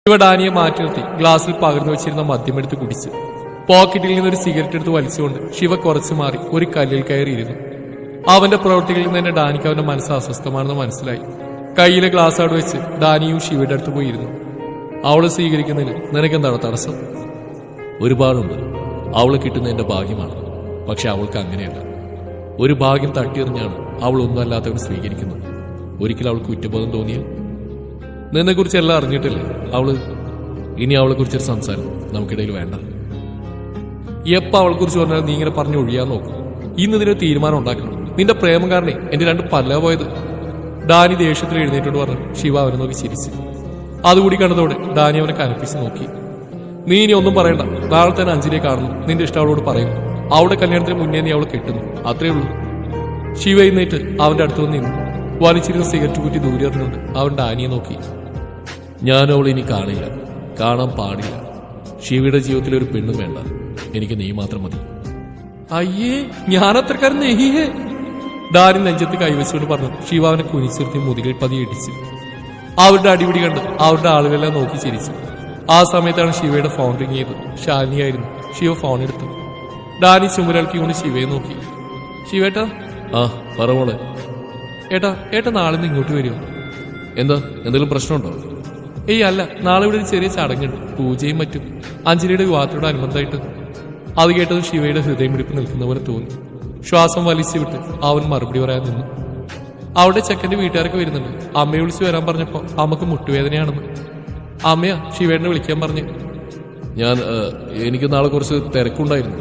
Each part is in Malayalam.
ശിവ ഡാനിയെ മാറ്റി നിർത്തി ഗ്ലാസ്സിൽ പകർന്നു വെച്ചിരുന്ന മദ്യമെടുത്ത് കുടിച്ചു. പോക്കറ്റിൽ നിന്നൊരു സിഗരറ്റ് എടുത്ത് വലിച്ചുകൊണ്ട് ശിവ കുറച്ചു മാറി ഒരു കല്ലിൽ കയറിയിരുന്നു. അവന്റെ പ്രവൃത്തികളിൽ നിന്ന് തന്നെ ഡാനിക്ക് അവന്റെ മനസ്സ് അസ്വസ്ഥമാണെന്ന് മനസ്സിലായി. കയ്യിലെ ഗ്ലാസ് അവിടെ വെച്ച് ഡാനിയും ശിവയുടെ അടുത്ത് പോയിരുന്നു. അവളെ സ്വീകരിക്കുന്നതിന് നിനക്കെന്താണ് തടസ്സം? ഒരുപാടുണ്ട്. അവളെ കിട്ടുന്ന എന്റെ ഭാഗ്യമാണ്. പക്ഷെ അവൾക്ക് അങ്ങനെയല്ല. ഒരു ഭാഗ്യം തട്ടിയെറിഞ്ഞാണ് അവൾ ഒന്നുമല്ലാത്തവൻ സ്വീകരിക്കുന്നത്. ഒരിക്കലും അവൾക്ക് കുറ്റബോധം തോന്നിയാൽ നിന്നെക്കുറിച്ച് എല്ലാം അറിഞ്ഞിട്ടില്ലേ അവള്? ഇനി അവളെ കുറിച്ചൊരു സംസാരം നമുക്കിടയിൽ വേണ്ട. എപ്പോ അവളെ കുറിച്ച് പറഞ്ഞാൽ നീ ഇങ്ങനെ പറഞ്ഞു ഒഴിയാൻ നോക്കും. ഇന്ന് ഇതിനൊരു തീരുമാനം ഉണ്ടാക്കണം. നിന്റെ പ്രേമം കാരണേ എന്റെ രണ്ട് പല്ല പോയത്. ഡാനി ദേഷ്യത്തിൽ എഴുന്നേറ്റോട് പറഞ്ഞു. ശിവ അവനെ നോക്കി ചിരിച്ചു. അതുകൂടി കണ്ടതോടെ ഡാനി അവനെ കനപ്പിച്ച് നോക്കി. നീ ഇനി ഒന്നും പറയണ്ട. നാളെ തന്നെ അഞ്ജലിയെ കാണുന്നു. നിന്റെ ഇഷ്ടം അവളോട് പറയുന്നു. അവളുടെ കല്യാണത്തിന് മുന്നേ നീ അവളെ കെട്ടുന്നു. അത്രേ ഉള്ളൂ. ശിവ എഴുന്നേറ്റ് അവന്റെ അടുത്ത് വന്ന് നിന്നു. വലിച്ചിരുന്ന സിഗരറ്റ് കുറ്റി ദൂരെ എറിഞ്ഞുകൊണ്ട് അവൻ ഡാനിയെ നോക്കി. ഞാൻ അവളെ ഇനി കാണില്ല, കാണാൻ പാടില്ല. ശിവയുടെ ജീവിതത്തിൽ ഒരു പെണ്ണും വേണ്ട. എനിക്ക് നീ മാത്രം മതി. അയ്യേ, ഞാനത്രക്കാരൻ നെഹിയേ. ഡാനി നെഞ്ചത്ത് കൈവച്ചുകൊണ്ട് പറഞ്ഞു. ശിവ അവനെ കുനിച്ചിർത്തി മുതുകിൽ പതി ഇടിച്ചു. അവരുടെ അടിപിടി കണ്ട് അവരുടെ ആളുകളെല്ലാം നോക്കി ചിരിച്ചു. ആ സമയത്താണ് ശിവയുടെ ഫോൺ റിങ് ചെയ്തത്. ഷാലിനിയായിരുന്നു. ശിവ ഫോൺ എടുത്തു. ഡാനി ചുമരൽക്കിക്കൊണ്ട് ശിവയെ നോക്കി. ശിവേട്ടാ. ആ പറമോളെ. ഏട്ടാ നാളെ നിന്ന് ഇങ്ങോട്ട് വരുമോ? എന്താ, എന്തെങ്കിലും പ്രശ്നമുണ്ടോ? ഏയ് അല്ല, നാളെ ഇവിടെ ഒരു ചെറിയ ചടങ്ങുണ്ട്, പൂജയും മറ്റും, അഞ്ജലിയുടെ വിവാഹത്തോട് അനുബന്ധമായിട്ട്. അത് കേട്ടത് ശിവയുടെ ഹൃദയം പിടിപ്പ് നിൽക്കുന്ന പോലെ തോന്നി. ശ്വാസം വലിച്ചു വിട്ട് അവൻ മറുപടി പറയാൻ നിന്നു. അവിടെ ചെക്കന്റെ വീട്ടുകാരൊക്കെ വരുന്നുണ്ട്. അമ്മയെ വിളിച്ച് വരാൻ പറഞ്ഞപ്പോ അമ്മക്ക് മുട്ടുവേദനയാണെന്ന്. അമ്മയാ ശിവേട്ടനെ വിളിക്കാൻ പറഞ്ഞു. എനിക്ക് നാളെ കുറച്ച് തിരക്കുണ്ടായിരുന്നു.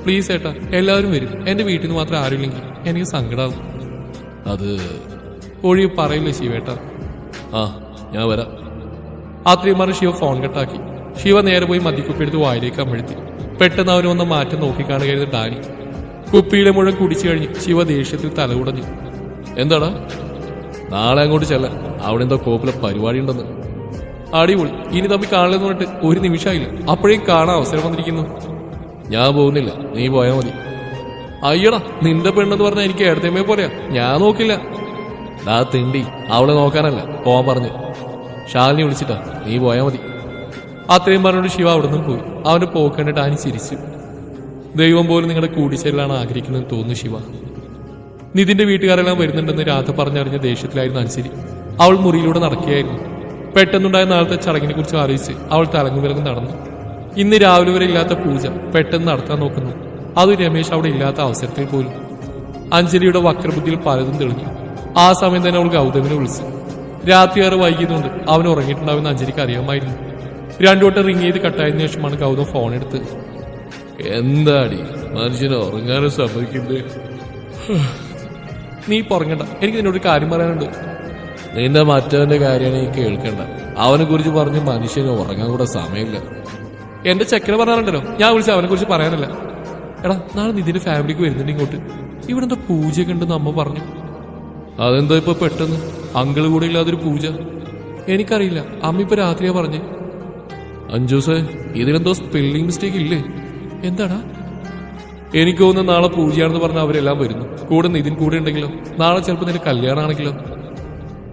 പ്ലീസ് ഏട്ടാ, എല്ലാവരും വരും. എന്റെ വീട്ടിൽ നിന്ന് മാത്രം ആരുമില്ലെങ്കിൽ എനിക്ക് സങ്കടമാകും. അത് ഒഴിവ് പറയില്ലേ ശിവേട്ടാ? ആ, ഞാൻ വരാം. അത്രയും പറഞ്ഞ് ശിവ ഫോൺ കട്ടാക്കി. ശിവ നേരെ പോയി മദ്യക്കുപ്പി എടുത്ത് വായിലേക്ക് അമഴ്ത്തി. പെട്ടെന്ന് അവന് വന്ന മാറ്റം നോക്കിക്കാണുകയായിരുന്നു ഡാനി. കുപ്പിയിലെ മുഴുവൻ കുടിച്ചു കഴിഞ്ഞ് ശിവ ദേഷ്യത്തിൽ തലകുടഞ്ഞു. എന്താടാ? നാളെ അങ്ങോട്ട് ചെല്ലാൻ. അവിടെ എന്തോ കോപ്പിലെ പരിപാടി ഉണ്ടെന്ന്. അടിപൊളി. ഇനി തമ്മിൽ കാണില്ലെന്ന് പറഞ്ഞിട്ട് ഒരു നിമിഷമായില്ല, അപ്പോഴേക്കും കാണാൻ അവസരം വന്നിരിക്കുന്നു. ഞാൻ പോകുന്നില്ല, നീ പോയാൽ മതി. അയ്യടാ, നിന്റെ പെണ്ണെന്ന് പറഞ്ഞാൽ എനിക്ക് ഏടത്തേമേ പോലെയാ. ഞാൻ നോക്കില്ല. ഡാ തിണ്ടി, അവളെ നോക്കാനല്ല പോവാൻ പറഞ്ഞു. ഷാലിനി വിളിച്ചിട്ടാ, നീ പോയാൽ മതി. അത്രയും പറഞ്ഞോണ്ട് ശിവ അവിടെ നിന്നും പോയി. അവന്റെ പോക്ക് കണ്ടിട്ട് ഡാനി ചിരിച്ചു. ദൈവം പോലും നിങ്ങളുടെ കൂടിച്ചേരലാണ് ആഗ്രഹിക്കുന്നതെന്ന് തോന്നുന്നു ശിവ. നിതിന്റെ വീട്ടുകാരെല്ലാം വരുന്നുണ്ടെന്ന് രാധ പറഞ്ഞറിഞ്ഞ ദേഷ്യത്തിലായിരുന്നു അഞ്ജലി. അവൾ മുറിയിലൂടെ നടക്കുകയായിരുന്നു. പെട്ടെന്നുണ്ടായ നാളത്തെ ചടങ്ങിനെ കുറിച്ച് ആലോചിച്ച് അവൾ തലങ്ങുവിലങ്ങും നടന്നു. ഇന്ന് രാവിലെ വരെ ഇല്ലാത്ത പൂജ പെട്ടെന്ന് നടത്താൻ നോക്കുന്നു. അത് രമേശ് അവിടെ ഇല്ലാത്ത അവസരത്തിൽ പോലും. അഞ്ജലിയുടെ വക്രബുദ്ധിയിൽ പലതും തെളിഞ്ഞു. ആ സമയം തന്നെ അവൾ ഗൗതമിനെ വിളിച്ചു. രാത്രി ഏറെ വൈകിയതുകൊണ്ട് അവൻ ഉറങ്ങിയിട്ടുണ്ടാവുന്ന അഞ്ജലിക്ക് അറിയാമായിരുന്നു. രണ്ടു വട്ടം റിങ് ചെയ്ത് കട്ടായതിനു ശേഷമാണ് ഗൗതം ഫോൺ എടുത്ത്. എന്താടി മനുഷ്യനെ ഉറങ്ങാനും സമ്മതിക്കുന്നത്? നീ പുറങ്ങണ്ട, എനിക്ക് നിന്നോട് കാര്യം പറയാനുണ്ട്. നിന്റെ മറ്റവന്റെ കാര്യമാണ് നീ കേൾക്കണ്ട. അവനെ കുറിച്ച് പറഞ്ഞ് മനുഷ്യന് ഉറങ്ങാൻ കൂടെ സമയമില്ല. എന്റെ ചെക്കനെ പറയാറുണ്ടല്ലോ, ഞാൻ വിളിച്ച അവനെ കുറിച്ച് പറയാനല്ല. എടാ, നാളെ നിതിന്റെ ഫാമിലിക്ക് വരുന്നുണ്ട് ഇങ്ങോട്ട്. ഇവിടെ എന്തോ പൂജയൊക്കെ ഉണ്ടെന്ന് അമ്മ പറഞ്ഞു. അതെന്തോ ഇപ്പൊ പെട്ടെന്ന്? അങ്കിള് കൂടെ ഇല്ലാതൊരു പൂജ? എനിക്കറിയില്ല, അമ്മ ഇപ്പൊ രാത്രിയാ പറഞ്ഞേ. അഞ്ജൂസേ, ഇതിനെന്തോ സ്പെല്ലിംഗ് മിസ്റ്റേക്ക് ഇല്ലേ? എന്താടാ? എനിക്ക് തോന്നുന്നു നാളെ പൂജയാണെന്ന് പറഞ്ഞ അവരെല്ലാം വരുന്നു. കൂടെ നിതിൻ കൂടെ ഉണ്ടെങ്കിലോ? നാളെ ചിലപ്പോൾ നിന്റെ കല്യാണമാണെങ്കിലോ?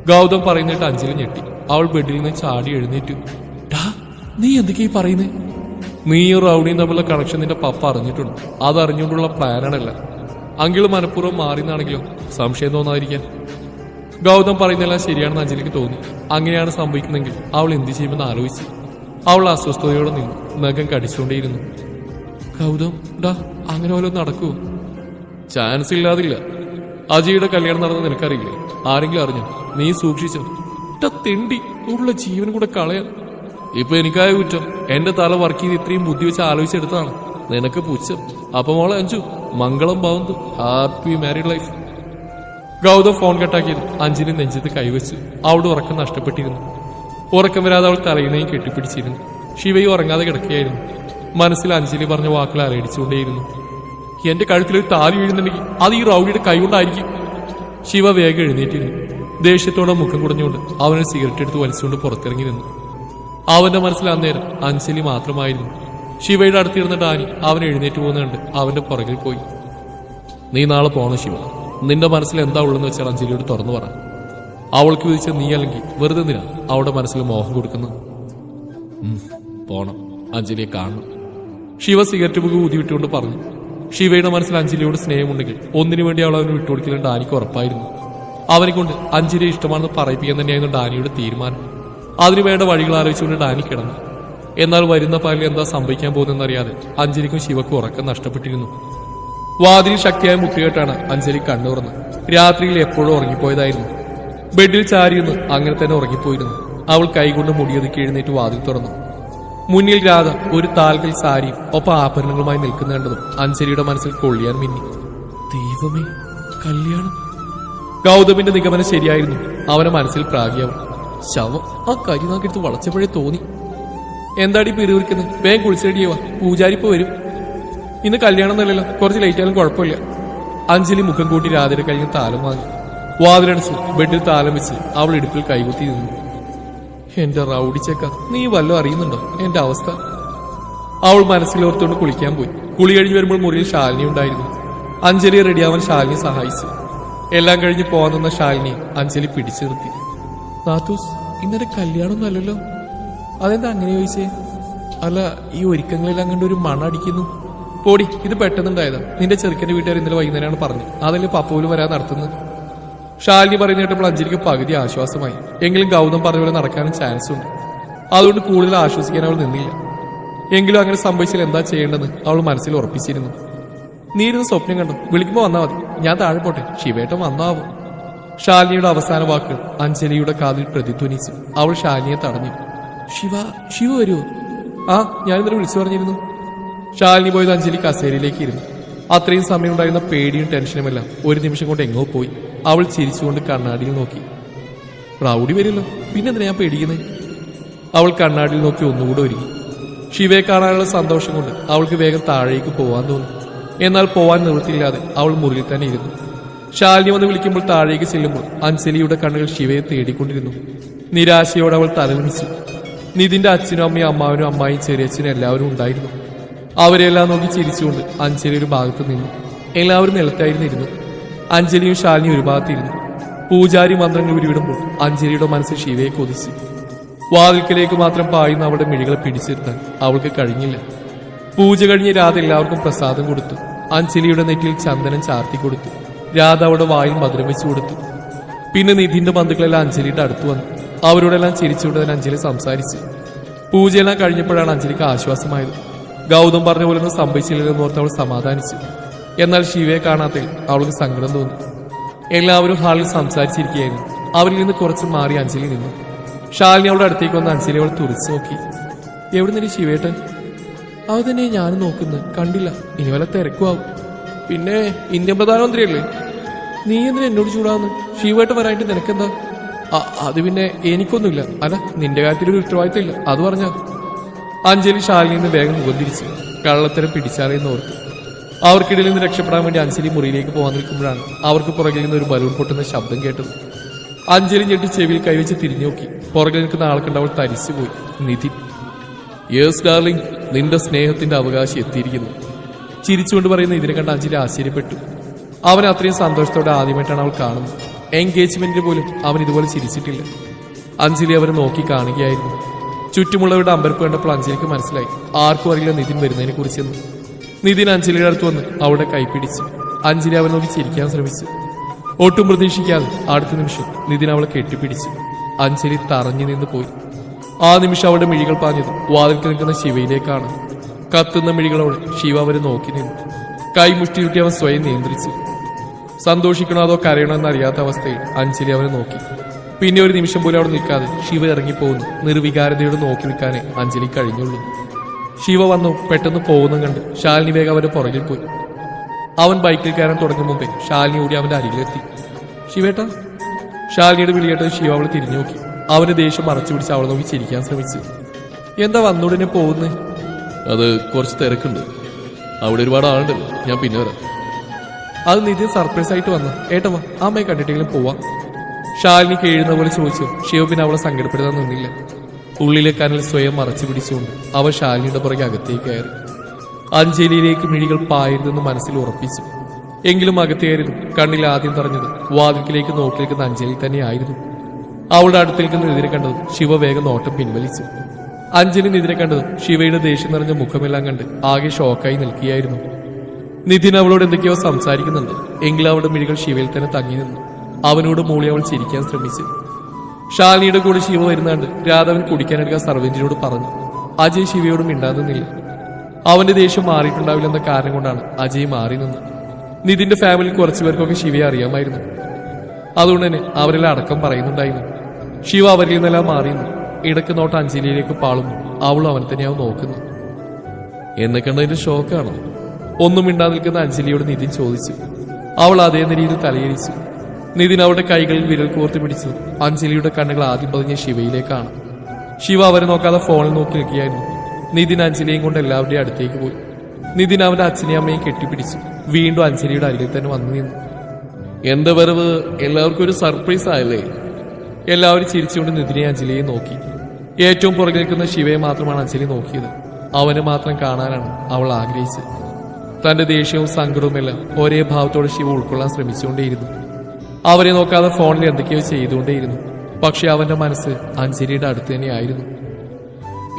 ഗൗതം പറയുന്നിട്ട് അഞ്ജലി ഞെട്ടി. അവൾ ബെഡിൽ നിന്ന് ചാടി എഴുന്നേറ്റു. ഡാ, നീ എന്തൊക്കെയാ പറയുന്നേ? നീയും റൗഡിയും തമ്മിലുള്ള കണക്ഷൻ നിന്റെ പപ്പ അറിഞ്ഞിട്ടുണ്ട്. അത് അറിഞ്ഞുകൊണ്ടുള്ള പ്ലാനാണല്ല. അങ്കിള് മനഃപൂർവ്വം മാറിയെന്നാണെങ്കിലോ? സംശയം തോന്നാതിരിക്കാൻ. ഗൗതം പറയുന്നതെല്ലാം ശരിയാണെന്ന് അഞ്ജലിക്ക് തോന്നി. അങ്ങനെയാണ് സംഭവിക്കുന്നെങ്കിൽ അവൾ എന്ത് ചെയ്യുമെന്ന് ആലോചിച്ചു. അവൾ അസ്വസ്ഥതയോടെ നിന്നു, നഖം കടിച്ചുകൊണ്ടേയിരുന്നു. ഗൗതം, ഡാ, അങ്ങനെ വല്ലതും നടക്കുമോ? ചാൻസ് ഇല്ലാതില്ല. അജയുടെ കല്യാണം നടന്ന് നിനക്കറിയില്ലേ? ആരെങ്കിലും അറിഞ്ഞോ? നീ സൂക്ഷിച്ചോ? തെണ്ടി, ഉള്ള ജീവൻ കൂടെ കളയാൻ. ഇപ്പൊ എനിക്കായ കുറ്റം. എന്റെ തല വർക്ക് ചെയ്ത് ഇത്രയും ബുദ്ധി വെച്ച് ആലോചിച്ചെടുത്താണ്. നിനക്ക് പുച്ഛം. അപ്പൊ മോളെ അഞ്ജു, മംഗളം ഭവന്തു, happy married life. Gautam phone കട്ടാക്കിയത് അഞ്ജലി നെഞ്ചത്ത് കൈവച്ചു. അവളുടെ ഉറക്കം നഷ്ടപ്പെട്ടിരുന്നു. ഉറക്കം വരാതെ അവൾ തലയിണയും കെട്ടിപ്പിടിച്ചിരുന്നു. ശിവയും ഉറങ്ങാതെ കിടക്കുകയായിരുന്നു. മനസ്സിൽ അഞ്ജലി പറഞ്ഞ വാക്കുകൾ അലടിച്ചുകൊണ്ടേയിരുന്നു. എന്റെ കഴുത്തിലൊരു താലി വീഴുന്നുണ്ടെങ്കിൽ അത് ഈ റൗഡിയുടെ കൈകൊണ്ടായിരിക്കും. ശിവ വേഗം എഴുന്നേറ്റിരുന്നു. ദേഷ്യത്തോടെ മുഖം കുടഞ്ഞുകൊണ്ട് അവനൊരു സിഗരറ്റ് എടുത്ത് വലിച്ചുകൊണ്ട് പുറത്തിറങ്ങി നിന്നു. അവന്റെ മനസ്സിൽ അന്നേരം അഞ്ജലി മാത്രമായിരുന്നു. ശിവയുടെ അടുത്തിരുന്ന ഡാനി അവൻ എഴുന്നേറ്റ് പോകുന്ന കണ്ട് അവന്റെ പുറകിൽ പോയി. നീ നാളെ പോകണം ശിവ. നിന്റെ മനസ്സിൽ എന്താ ഉള്ളെന്ന് വെച്ചാൽ അഞ്ജലിയോട് തുറന്നു പറ. അവൾക്ക് വിധിച്ച നീ അല്ലെങ്കിൽ വെറുതെ എന്തിനാ അവളുടെ മനസ്സിൽ മോഹം കൊടുക്കുന്നു? പോണം, അഞ്ജലിയെ കാണണം. ശിവ സിഗരറ്റ് പുക ഊതിവിട്ടുകൊണ്ട് പറഞ്ഞു. ശിവയുടെ മനസ്സിൽ അഞ്ജലിയോട് സ്നേഹമുണ്ടെങ്കിൽ ഒന്നിനു വേണ്ടി അവൾ അവന് വിട്ടുകൊടുക്കില്ലെന്ന് ഡാനിക്ക് ഉറപ്പായിരുന്നു. അവനെ കൊണ്ട് അഞ്ജലിയെ ഇഷ്ടമാണെന്ന് പറയിപ്പിക്കാൻ തന്നെയായിരുന്നു ഡാനിയുടെ തീരുമാനം. അതിനു വേണ്ട വഴികൾ ആലോചിച്ചുകൊണ്ട് ഡാനി കിടന്നു. എന്നാൽ വരുന്ന പകലിൽ എന്താ സംഭവിക്കാൻ പോകുന്നതെന്നറിയാതെ അഞ്ജലിക്കും ശിവക്കും ഉറക്കം നഷ്ടപ്പെട്ടിരുന്നു. വാതിൽ ശക്തിയായ മുട്ടുകെട്ടാണ് അഞ്ജലി കണ്ണുറന്ന്. രാത്രിയിൽ എപ്പോഴും ഉറങ്ങിപ്പോയതായിരുന്നു. ബെഡിൽ ചാരിയെന്ന് അങ്ങനെ തന്നെ ഉറങ്ങിപ്പോയിരുന്നു. അവൾ കൈകൊണ്ട് മുടിയൊതുക്കി എഴുന്നേറ്റ് വാതിൽ തുറന്നു. മുന്നിൽ രാധ ഒരു താൽകൽ സാരിയും ഒപ്പം ആഭരണങ്ങളുമായി നിൽക്കുന്ന കണ്ടതും അഞ്ജലിയുടെ മനസ്സിൽ കൊള്ളിയാൻ മിന്നി. ദൈവമേ, കല്യാണം! ഗൗതമിന്റെ നിഗമനം ശരിയായിരുന്നു. അവനെ മനസ്സിൽ പ്രാഗിയാവും. ശവം ആ കരിനാക്കെടുത്ത് വളച്ചപ്പോഴേ തോന്നി. എന്താടി പിറുവിരിക്കുന്നത്? വേഗം കുളിച്ചെടിയവാ, പൂജാരിപ്പോ വരും. ഇന്ന് കല്യാണം എന്നല്ലല്ലോ, കുറച്ച് ലേറ്റ് ആയാലും കുഴപ്പമില്ല. അഞ്ജലി മുഖം കൂട്ടി രാധയുടെ കയ്യിൽ താലം വാങ്ങി. വാതിലടച്ച് ബെഡിൽ താലം വെച്ച് അവൾ ഇടുപ്പിൽ കൈകുത്തി നിന്നു. എന്റെ റൗഡിച്ചേക്ക, നീ വല്ലതും അറിയുന്നുണ്ടോ എന്റെ അവസ്ഥ? അവൾ മനസ്സിലോർത്തുകൊണ്ട് കുളിക്കാൻ പോയി. കുളി കഴിഞ്ഞ് വരുമ്പോൾ മുറിയിൽ ശാലിനി ഉണ്ടായിരുന്നു. അഞ്ജലിയെ റെഡിയാവാൻ ശാലിനി സഹായിച്ചു. എല്ലാം കഴിഞ്ഞ് പോകാൻ നിന്ന ശാലിനിയെ അഞ്ജലി പിടിച്ചു നിർത്തി. നാത്തൂസ്, ഇന്നലെ കല്യാണമൊന്നും അല്ലല്ലോ. അതെന്താ അങ്ങനെ ചോദിച്ചേ? അല്ല, ഈ ഒരുക്കങ്ങളെല്ലാം കണ്ട് ഒരു മണ അടിക്കുന്നു. പോടി, ഇത് പെട്ടെന്നുണ്ടായതാ. നിന്റെ ചെറുക്കന്റെ വീട്ടുകാർ ഇന്നലെ വൈകുന്നേരമാണ് പറഞ്ഞത്. അതല്ലേ പപ്പോലും വരാൻ നടത്തുന്നത്. ശാലിനി പറയുന്ന കേട്ടപ്പോൾ അഞ്ജലിക്ക് പകുതി ആശ്വാസമായി. എങ്കിലും ഗൗതം പറഞ്ഞ പോലെ നടക്കാനും ചാൻസ് ഉണ്ട്. അതുകൊണ്ട് കൂടുതൽ ആശ്വസിക്കാൻ അവൾ നിന്നില്ല. എങ്കിലും അങ്ങനെ സംഭവിച്ചാൽ എന്താ ചെയ്യേണ്ടെന്ന് അവൾ മനസ്സിൽ ഉറപ്പിച്ചിരുന്നു. നീ ഇരുന്ന് സ്വപ്നം കണ്ടു, വിളിക്കുമ്പോൾ വന്നാൽ മതി. ഞാൻ താഴെ പോട്ടെ, ശിവേട്ടൻ വന്നാവും. ശാലിനിയുടെ അവസാന വാക്കുകൾ അഞ്ജലിയുടെ കാതിൽ പ്രതിധ്വനിച്ചു. അവൾ ശാലിനിയെ തടഞ്ഞു. ശിവ വരുമോ? ആ, ഞാൻ ഇന്നലെ വിളിച്ചു പറഞ്ഞിരുന്നു. ശാലിനി പോയത് അഞ്ജലി കസേരയിലേക്ക് ഇരുന്നു. അത്രയും സമയം ഉണ്ടായിരുന്ന പേടിയും ടെൻഷനുമെല്ലാം ഒരു നിമിഷം കൊണ്ട് എങ്ങോ പോയി. അവൾ ചിരിച്ചുകൊണ്ട് കണ്ണാടിയിൽ നോക്കി. റൗഡി വരില്ലോ, പിന്നെന്തിനാ ഞാൻ പേടിക്കുന്നത്? അവൾ കണ്ണാടിയിൽ നോക്കി ഒന്നുകൂടെ ഒരുങ്ങി. ശിവയെ കാണാനുള്ള സന്തോഷം കൊണ്ട് അവൾക്ക് വേഗം താഴേക്ക് പോവാൻ തോന്നി. എന്നാൽ പോവാൻ നിവൃത്തിയില്ലാതെ അവൾ മുറിയിൽ തന്നെ ഇരുന്നു. ശാലിനി വന്ന് വിളിക്കുമ്പോൾ താഴേക്ക് ചെല്ലുമ്പോൾ അഞ്ജലിയുടെ കണ്ണുകൾ ശിവയെ തേടിക്കൊണ്ടിരുന്നു. നിരാശയോടെ അവൾ തലകുനിച്ചു. നിതിന്റെ അച്ഛനും അമ്മയും അമ്മാവനും അമ്മായും ചെറിയച്ഛനും എല്ലാവരും ഉണ്ടായിരുന്നു. അവരെല്ലാം നോക്കി ചിരിച്ചുകൊണ്ട് അഞ്ജലി ഒരു ഭാഗത്ത് നിന്നു. എല്ലാവരും നിലത്തായിരുന്നു ഇരുന്നു. അഞ്ജലിയും ശാലിനിയും ഒരു ഭാഗത്തിരുന്നു. പൂജാരി മന്ത്രങ്ങൾ ഉരുവിടുമ്പോൾ അഞ്ജലിയുടെ മനസ്സിൽ ശിവയെ കൊതിച്ചു. വാതിൽക്കലേക്ക് മാത്രം പായുന്ന അവളുടെ മിഴികളെ പിടിച്ചിരുത്താൻ അവൾക്ക് കഴിഞ്ഞില്ല. പൂജ കഴിഞ്ഞ് രാധ എല്ലാവർക്കും പ്രസാദം കൊടുത്തു. അഞ്ജലിയുടെ നെറ്റിയിൽ ചന്ദനം ചാർത്തി കൊടുത്തു. രാധ അവളുടെ വായിൽ മധുരം വെച്ചു കൊടുത്തു. പിന്നെ നിധിന്റെ ബന്ധുക്കളെല്ലാം അഞ്ജലിയുടെ അടുത്ത് വന്നു. അവരോടെല്ലാം ചിരിച്ചുകൊണ്ട് തന്നെ അഞ്ജലി സംസാരിച്ചു. പൂജയെല്ലാം കഴിഞ്ഞപ്പോഴാണ് അഞ്ജലിക്ക് ആശ്വാസമായത്. ഗൗതം പറഞ്ഞ പോലെ ഒന്നും സംഭവിച്ചില്ലെന്ന് ഓർത്ത് അവൾ സമാധാനിച്ചു. എന്നാൽ ശിവയെ കാണാത്തതിൽ അവൾക്ക് സങ്കടം തോന്നി. എല്ലാവരും ഹാളിൽ സംസാരിച്ചിരിക്കുകയായിരുന്നു. അവരിൽ നിന്ന് കുറച്ച് മാറി അഞ്ജലി നിന്നു. ശാലിനി അവളുടെ അടുത്തേക്ക് വന്ന് അഞ്ജലി അവൾ തുറച്ചു നോക്കി. എവിടെ നിന്നൊരു ശിവേട്ടൻ? അത് തന്നെ ഞാനും നോക്കുന്നത്, കണ്ടില്ല. ഇനി വല്ല തിരക്കുമാവും. പിന്നെ ഇന്ത്യൻ പ്രധാനമന്ത്രിയല്ലേ? നീ എന്തിനാ എന്നോട് ചൂടാവുന്നു? ശിവേട്ടൻ വരാനായിട്ട് നിനക്കെന്താ? അത് പിന്നെ എനിക്കൊന്നുമില്ല. അല്ല, നിന്റെ കാര്യത്തിലൊരു ഉത്തരവാദിത്തം ഇല്ല, അത് പറഞ്ഞാ. അഞ്ജലി ശാലിനിയിൽ നിന്ന് വേഗം മുഖം തിരിച്ചു. കള്ളത്തരം പിടിച്ചാലെന്ന് ഓർത്തു. അവർക്കിടയിൽ നിന്ന് രക്ഷപ്പെടാൻ വേണ്ടി അഞ്ജലി മുറിയിലേക്ക് പോകാൻ നിൽക്കുമ്പോഴാണ് അവർക്ക് പുറകിൽ നിന്ന് ഒരു ബലൂൺ പൊട്ടുന്ന ശബ്ദം കേട്ടത്. അഞ്ജലി ഞെട്ടി ചെവിയിൽ കൈവച്ച് തിരിഞ്ഞു നോക്കി. പുറകിൽ നിൽക്കുന്ന ആൾക്കണ്ട് അവൾ തരിച്ചുപോയി. നിധിൻ. യേസ് ഡാർലിംഗ്, നിന്റെ സ്നേഹത്തിന്റെ അവകാശം എത്തിയിരിക്കുന്നു. ചിരിച്ചുകൊണ്ട് പറയുന്ന ഇതിനെ കണ്ട് അഞ്ജലി ആശ്ചര്യപ്പെട്ടു. അവൻ അത്രയും സന്തോഷത്തോടെ ആദ്യമായിട്ടാണ് അവൾ കാണുന്നത്. എൻഗേജ്മെന്റിന് പോലും അവൻ ഇതുപോലെ ചിരിച്ചിട്ടില്ല. അഞ്ജലി അവരെ നോക്കി കാണുകയായിരുന്നു. ചുറ്റുമുള്ളവരുടെ അമ്പരപ്പ് കണ്ടപ്പോൾ അഞ്ജലിക്ക് മനസ്സിലായി ആർക്കും അറിയില്ല നിതിൻ വരുന്നതിനെ കുറിച്ചെന്ന്. നിതിൻ അഞ്ജലിയുടെ അടുത്ത് വന്ന് അവളുടെ കൈപിടിച്ചു. അഞ്ജലി അവൻ നോക്കി ചിരിക്കാൻ ശ്രമിച്ചു. ഒട്ടും പ്രതീക്ഷിക്കാതെ അടുത്ത നിമിഷം നിതിൻ അവളെ കെട്ടിപ്പിടിച്ചു. അഞ്ജലി തറഞ്ഞു നിന്ന് പോയി. ആ നിമിഷം അവളുടെ മിഴികൾ പാഞ്ഞത് വാതിൽക്ക് നിൽക്കുന്ന ശിവയിലേക്കാണ്. കത്തുന്ന മിഴികളോടെ ശിവ അവരെ നോക്കി നിന്നു. കൈമുഷ്ടിയുട്ടി അവൻ സ്വയം നിയന്ത്രിച്ചു. സന്തോഷിക്കണോ അതോ കരയണോ എന്നറിയാത്ത അവസ്ഥയിൽ അഞ്ജലി അവനെ നോക്കി. പിന്നെ ഒരു നിമിഷം പോലും അവിടെ നിൽക്കാതെ ശിവ ഇറങ്ങിപ്പോകുന്നു. നിർവികാരതയോട് നോക്കി നിൽക്കാനേ അഞ്ജലി കഴിഞ്ഞുള്ളൂ. ശിവ വന്നു പെട്ടെന്ന് പോകുന്നു കണ്ട് ശാലിനി വേഗം അവന്റെ പുറകിൽ പോയി. അവൻ ബൈക്കിൽ കയറാൻ തുടങ്ങും മുമ്പേ ശാലിനി കൂടി അവന്റെ അരികിലെത്തി. ശിവേട്ട. ശാലിനിയുടെ വിളിയേട്ടത് ശിവ അവളെ തിരിഞ്ഞു നോക്കി. അവന്റെ ദേഷ്യം മറച്ചു പിടിച്ച് അവളെ നോക്കി ചിരിക്കാൻ ശ്രമിച്ചു. എന്താ വന്നുടനെ പോകുന്നേ? അത് കുറച്ച് തിരക്കുണ്ട്, അവിടെ ഒരുപാട് ആളുണ്ടല്ലോ, ഞാൻ പിന്നെ വരാം. അത് നിതിൻ സർപ്രൈസ് ആയിട്ട് വന്നു. ഏട്ടാ വാ, അമ്മയെ കണ്ടിട്ടെങ്കിലും പോവാം. ശാലിനി കേഴുന്ന പോലെ ചോദിച്ചു. ശിവ പിന്നെ അവളെ സങ്കടപ്പെടുത്താൻ നിന്നില്ല. ഉള്ളിലെ കനൽ സ്വയം മറച്ചു പിടിച്ചുകൊണ്ട് അവൾ ശാലിനിയുടെ പുറകെ അകത്തേക്ക് കയറി. അഞ്ജലിയിലേക്ക് മിഴികൾ പായരുതെന്ന് മനസ്സിൽ ഉറപ്പിച്ചു. എങ്കിലും അകത്തേറിയതും കണ്ണിൽ ആദ്യം തറഞ്ഞത് വാതിൽക്കിലേക്ക് നോക്കി നിൽക്കുന്ന അഞ്ജലി തന്നെയായിരുന്നു. അവളുടെ അടുത്ത് നിൽക്കുന്ന എതിരെ കണ്ടതും ശിവ വേഗം നോട്ടം പിൻവലിച്ചു. അഞ്ജലി നിതിനെ കണ്ടത് ശിവയുടെ ദേഷ്യം നിറഞ്ഞ മുഖമെല്ലാം കണ്ട് ആകെ ഷോക്കായി നിൽക്കുകയായിരുന്നു. നിതിൻ അവളോട് എന്തൊക്കെയോ സംസാരിക്കുന്നുണ്ട്. എങ്കിലും അവളുടെ മിഴികൾ ശിവയിൽ തന്നെ തങ്ങി നിന്നു. അവനോട് മൂളി അവൾ ചിരിക്കാൻ ശ്രമിച്ചു. ശാലിനിയുടെ കൂടെ ശിവ വരുന്നാണ്ട് രാധവൻ കുടിക്കാനെടുക്കാൻ സർവന്റിനോട് പറഞ്ഞു. അജയ് ശിവയോട് മിണ്ടാകുന്നില്ല. അവന്റെ ദേഷ്യം മാറിയിട്ടുണ്ടാവില്ലെന്ന കാരണം കൊണ്ടാണ് അജയ് മാറി നിന്ന്. നിതിന്റെ ഫാമിലി കുറച്ചു പേർക്കൊക്കെ ശിവയെ അറിയാമായിരുന്നു. അതുകൊണ്ട് തന്നെ അവരെല്ലാം അടക്കം പറയുന്നുണ്ടായിരുന്നു. ശിവ അവരിൽ നിന്നെല്ലാം മാറിയുന്നു. ഇടയ്ക്ക് നോട്ട് അഞ്ജലിയിലേക്ക് പാളുന്നു. അവളും അവൻ തന്നെയാവും നോക്കുന്നു. എന്നെ കണ്ടതിന്റെ ഷോക്കാണോ? ഒന്നും മിണ്ടാ നിൽക്കുന്ന അഞ്ജലിയോട് നിതിൻ ചോദിച്ചു. അവൾ അതേ നിലയിൽ തലയിരിച്ചു. നിതിൻ അവളുടെ കൈകളിൽ വിരൽ കോർത്ത് പിടിച്ചു. അഞ്ജലിയുടെ കണ്ണുകൾ ആദ്യം പതിഞ്ഞ ശിവയിലേക്കാണ്. ശിവ അവരെ നോക്കാതെ ഫോണിൽ നോക്കി നിൽക്കുകയായിരുന്നു. നിതിൻ അഞ്ജലിയും കൊണ്ട് എല്ലാവരുടെയും അടുത്തേക്ക് പോയി. നിതിൻ അവന്റെ അച്ഛനെയും അമ്മയും കെട്ടിപ്പിടിച്ചു. വീണ്ടും അഞ്ജലിയുടെ അരികിൽ തന്നെ വന്നു നിന്നു. എന്റെ വരവ് എല്ലാവർക്കും ഒരു സർപ്രൈസ് ആയല്ലേ? എല്ലാവരും ചിരിച്ചുകൊണ്ട് നിതിനെ അഞ്ജലിയെ നോക്കി. ഏറ്റവും പുറകിൽ നിൽക്കുന്ന ശിവയെ മാത്രമാണ് അഞ്ജലി നോക്കിയത്. അവനെ മാത്രം കാണാനാണ് അവൾ ആഗ്രഹിച്ചത്. തന്റെ ദേഷ്യവും സങ്കടവും എല്ലാം ഒരേ ഭാവത്തോടെ ശിവ ഉൾക്കൊള്ളാൻ ശ്രമിച്ചുകൊണ്ടേയിരുന്നു. അവരെ നോക്കാതെ ഫോണിൽ എന്തൊക്കെയോ ചെയ്തുകൊണ്ടേയിരുന്നു. പക്ഷെ അവന്റെ മനസ്സ് അഞ്ജലിയുടെ അടുത്ത് തന്നെയായിരുന്നു.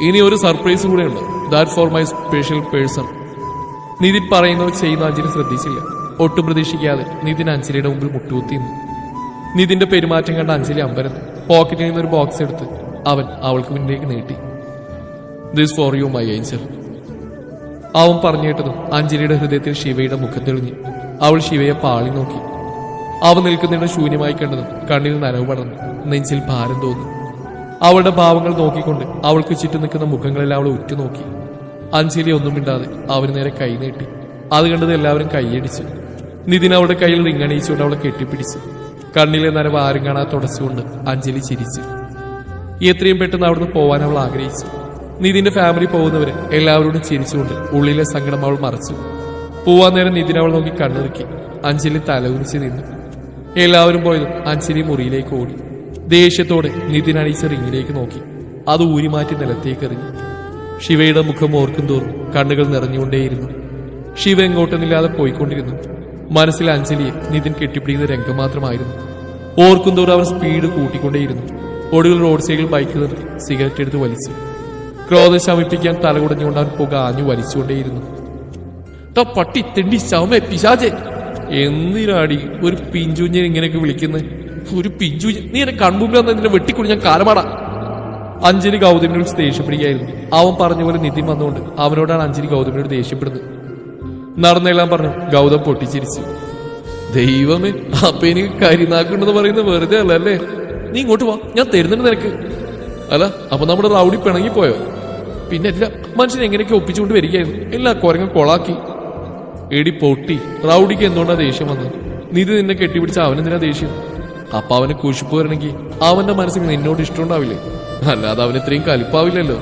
ഇനി ഒരു സർപ്രൈസ് കൂടെ ഉണ്ട്. That for my special person. Nithin പറയുന്നവർ ചെയ്യുന്ന അഞ്ജലി ശ്രദ്ധിച്ചില്ല. ഒട്ടും പ്രതീക്ഷിക്കാതെ നിതിൻ അഞ്ജലിയുടെ മുമ്പിൽ മുട്ടുകുത്തി നിന്നു. നിതിന്റെ പെരുമാറ്റം കണ്ട അഞ്ജലി അമ്പരന്നു. പോക്കറ്റിൽ നിന്നൊരു ബോക്സ് എടുത്ത് അവൻ അവൾക്ക് മുന്നിലേക്ക് നീട്ടി. This for you my Angel. അവൻ പറഞ്ഞു കേട്ടതും അഞ്ജലിയുടെ ഹൃദയത്തിൽ ശിവയുടെ മുഖം തെളിഞ്ഞു. അവൾ ശിവയെ പാളി നോക്കി. അവൻ നിൽക്കുന്നതിന് ശൂന്യമായി കണ്ടതും കണ്ണിൽ നനവ് പടർന്നു. നെഞ്ചിൽ ഭാരം തോന്നി. അവളുടെ ഭാവങ്ങൾ നോക്കിക്കൊണ്ട് അവൾക്ക് ചുറ്റും നിൽക്കുന്ന മുഖങ്ങളെല്ലാം അവളെ ഉറ്റുനോക്കി. അഞ്ജലി ഒന്നും മിണ്ടാതെ അവന് നേരെ കൈ നീട്ടി. അത് കണ്ടത് എല്ലാവരും കൈയടിച്ചു. നിതിൻ അവളുടെ കയ്യിൽ റിങ്ങണിയിച്ചുകൊണ്ട് അവളെ കെട്ടിപ്പിടിച്ചു. കണ്ണിലെ നനവ് ആരും കാണാതെ തുടച്ചുകൊണ്ട് അഞ്ജലി ചിരിച്ചു. എത്രയും പെട്ടെന്ന് അവിടുന്ന് പോവാൻ അവൾ ആഗ്രഹിച്ചു. നിതിന്റെ ഫാമിലി പോകുന്നവര് എല്ലാവരോടും ചിരിച്ചുകൊണ്ട് ഉള്ളിലെ സങ്കടം അവൾ മറച്ചു. പോവാൻ നേരം നിതിൻ അവൾ നോക്കി കണ്ണിറുക്കി. അഞ്ജലി തലകുനിച്ച് നിന്നു. എല്ലാവരും പോയതും അഞ്ജലി മുറിയിലേക്ക് ഓടി. ദേഷ്യത്തോടെ നിതിൻ അണിയിച്ച റിങ്ങിലേക്ക് നോക്കി. അത് ഊരിമാറ്റി നിലത്തേക്ക് എറിഞ്ഞു. ശിവയുടെ മുഖം ഓർക്കും തോറും കണ്ണുകൾ നിറഞ്ഞുകൊണ്ടേയിരുന്നു. ശിവ എങ്ങോട്ടൊന്നില്ലാതെ പോയിക്കൊണ്ടിരുന്നു. മനസ്സിൽ അഞ്ജലിയെ നിതിൻ കെട്ടിപ്പിടിക്കുന്ന രംഗം മാത്രമായിരുന്നു. ഓർക്കും തോറും അവർ സ്പീഡ് കൂട്ടിക്കൊണ്ടേയിരുന്നു. ഒടുവിൽ റോഡ് സൈഡിൽ ബൈക്ക് നിർത്തി സിഗരറ്റ് എടുത്ത് വലിച്ചു. ക്രോധം ശമിപ്പിക്കാൻ തലകുടഞ്ഞുകൊണ്ട് അവൻ പുക ആഞ്ഞു വലിച്ചുകൊണ്ടേയിരുന്നു. പട്ടി തെണ്ടി ശവമേ പിശാചേ, എന്തിനാടി ഒരു പിഞ്ചുഞ്ഞിനെ ഇങ്ങനെയൊക്കെ വിളിക്കുന്നത്? ഒരു പിഞ്ചുഞ്ഞ, നീ എന്നെ കൺമുമ്പിൽ നിന്നെ വെട്ടിക്കുടി ഞാൻ കാലമാടാ. അഞ്ജലി ഗൗതമിനോട് ദേഷ്യപ്പെടുകയായിരുന്നു. അവൻ പറഞ്ഞ പോലെ നിതിൻ വന്നുകൊണ്ട് അവനോടാണ് അഞ്ജലി ഗൗതമിനോട് ദേഷ്യപ്പെടുന്നത്. നടന്നെല്ലാം പറഞ്ഞു. ഗൗതം പൊട്ടിച്ചിരിച്ചു. ദൈവമേ, അപ്പൊ എനിക്ക് കരിനാക്കുണ്ടെന്ന് പറയുന്നത് വെറുതെ അല്ലേ? നീ ഇങ്ങോട്ട് വാ, ഞാൻ തരുന്നുണ്ട് നിനക്ക്. അല്ല, അപ്പൊ നമ്മുടെ റൗഡി പിണങ്ങിപ്പോയോ? പിന്നെ അല്ല, മനുഷ്യൻ എങ്ങനെയൊക്കെ ഒപ്പിച്ചുകൊണ്ട് വരികയായിരുന്നു. എല്ലാ കുരങ്ങും കൊളാക്കി. എടി പൊട്ടി, റൗഡിക്ക് എന്തുകൊണ്ടാ ദേഷ്യം വന്നത്? നിധി നിന്നെ കെട്ടിപ്പിടിച്ച അവനെന്തിനാ ദേഷ്യം? അപ്പൊ അവന് കുശിപ്പ് വരണമെങ്കിൽ അവന്റെ മനസ്സിൽ നിന്നോട് ഇഷ്ടമുണ്ടാവില്ലേ? അല്ലാതെ അവന് ഇത്രയും കലിപ്പാവില്ലല്ലോ.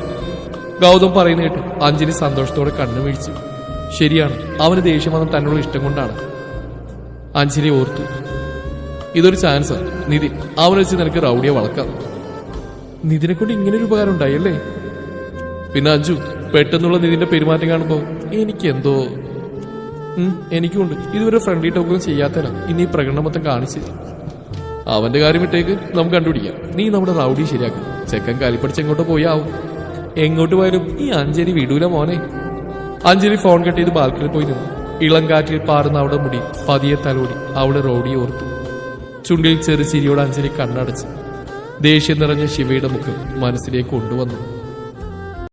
ഗൗതം പറയുന്ന കേട്ടു അഞ്ജലി സന്തോഷത്തോടെ കണ്ണു വീഴ്ചു. ശരിയാണ്, അവന് ദേഷ്യം വന്ന തന്നോട് ഇഷ്ടം കൊണ്ടാണ്. അഞ്ജലി ഓർത്തു, ഇതൊരു ചാൻസാ. നിതിൻ, അവനെ വെച്ച് നിനക്ക് റൗഡിയെ വളക്കാം. നിതിനെ കൊണ്ട് ഇങ്ങനൊരു ഉപകാരം ഉണ്ടായല്ലേ? പിന്നെ അഞ്ജു, പെട്ടെന്നുള്ള നിതിന്റെ പെരുമാറ്റം കാണുമ്പോ എനിക്കെന്തോ. എനിക്കുണ്ട്. ഇതുവരെ ഫ്രണ്ട്ലി ടോക്കൊന്നും ചെയ്യാത്തല്ല ഇനി പ്രകടനം മൊത്തം കാണിച്ച്. അവന്റെ കാര്യം വിട്ടേക്ക്, നമുക്ക് കണ്ടുപിടിക്കാം. നീ നമ്മുടെ റൗഡി ശരിയാക്കും. ചെക്കൻ കാലിപ്പടിച്ച് എങ്ങോട്ടോ പോയാവും. എങ്ങോട്ട് പോയാലും ഈ അഞ്ജലി വിടൂല മോനെ. അഞ്ജലി ഫോൺ കട്ട് ചെയ്ത് ബാൽക്കണിൽ പോയി നിന്നു. ഇളം കാറ്റിൽ പാറുന്ന അവിടെ മുടി പതിയെ തലോടി അവളെ റോഡിയെ ഓർത്തു. ചുണ്ടിൽ ചെറു ചിരിയോട് അഞ്ജലി കണ്ണടച്ചു. ദേഷ്യം നിറഞ്ഞ ശിവയുടെ മുഖം മനസ്സിലേക്ക് കൊണ്ടുവന്നു.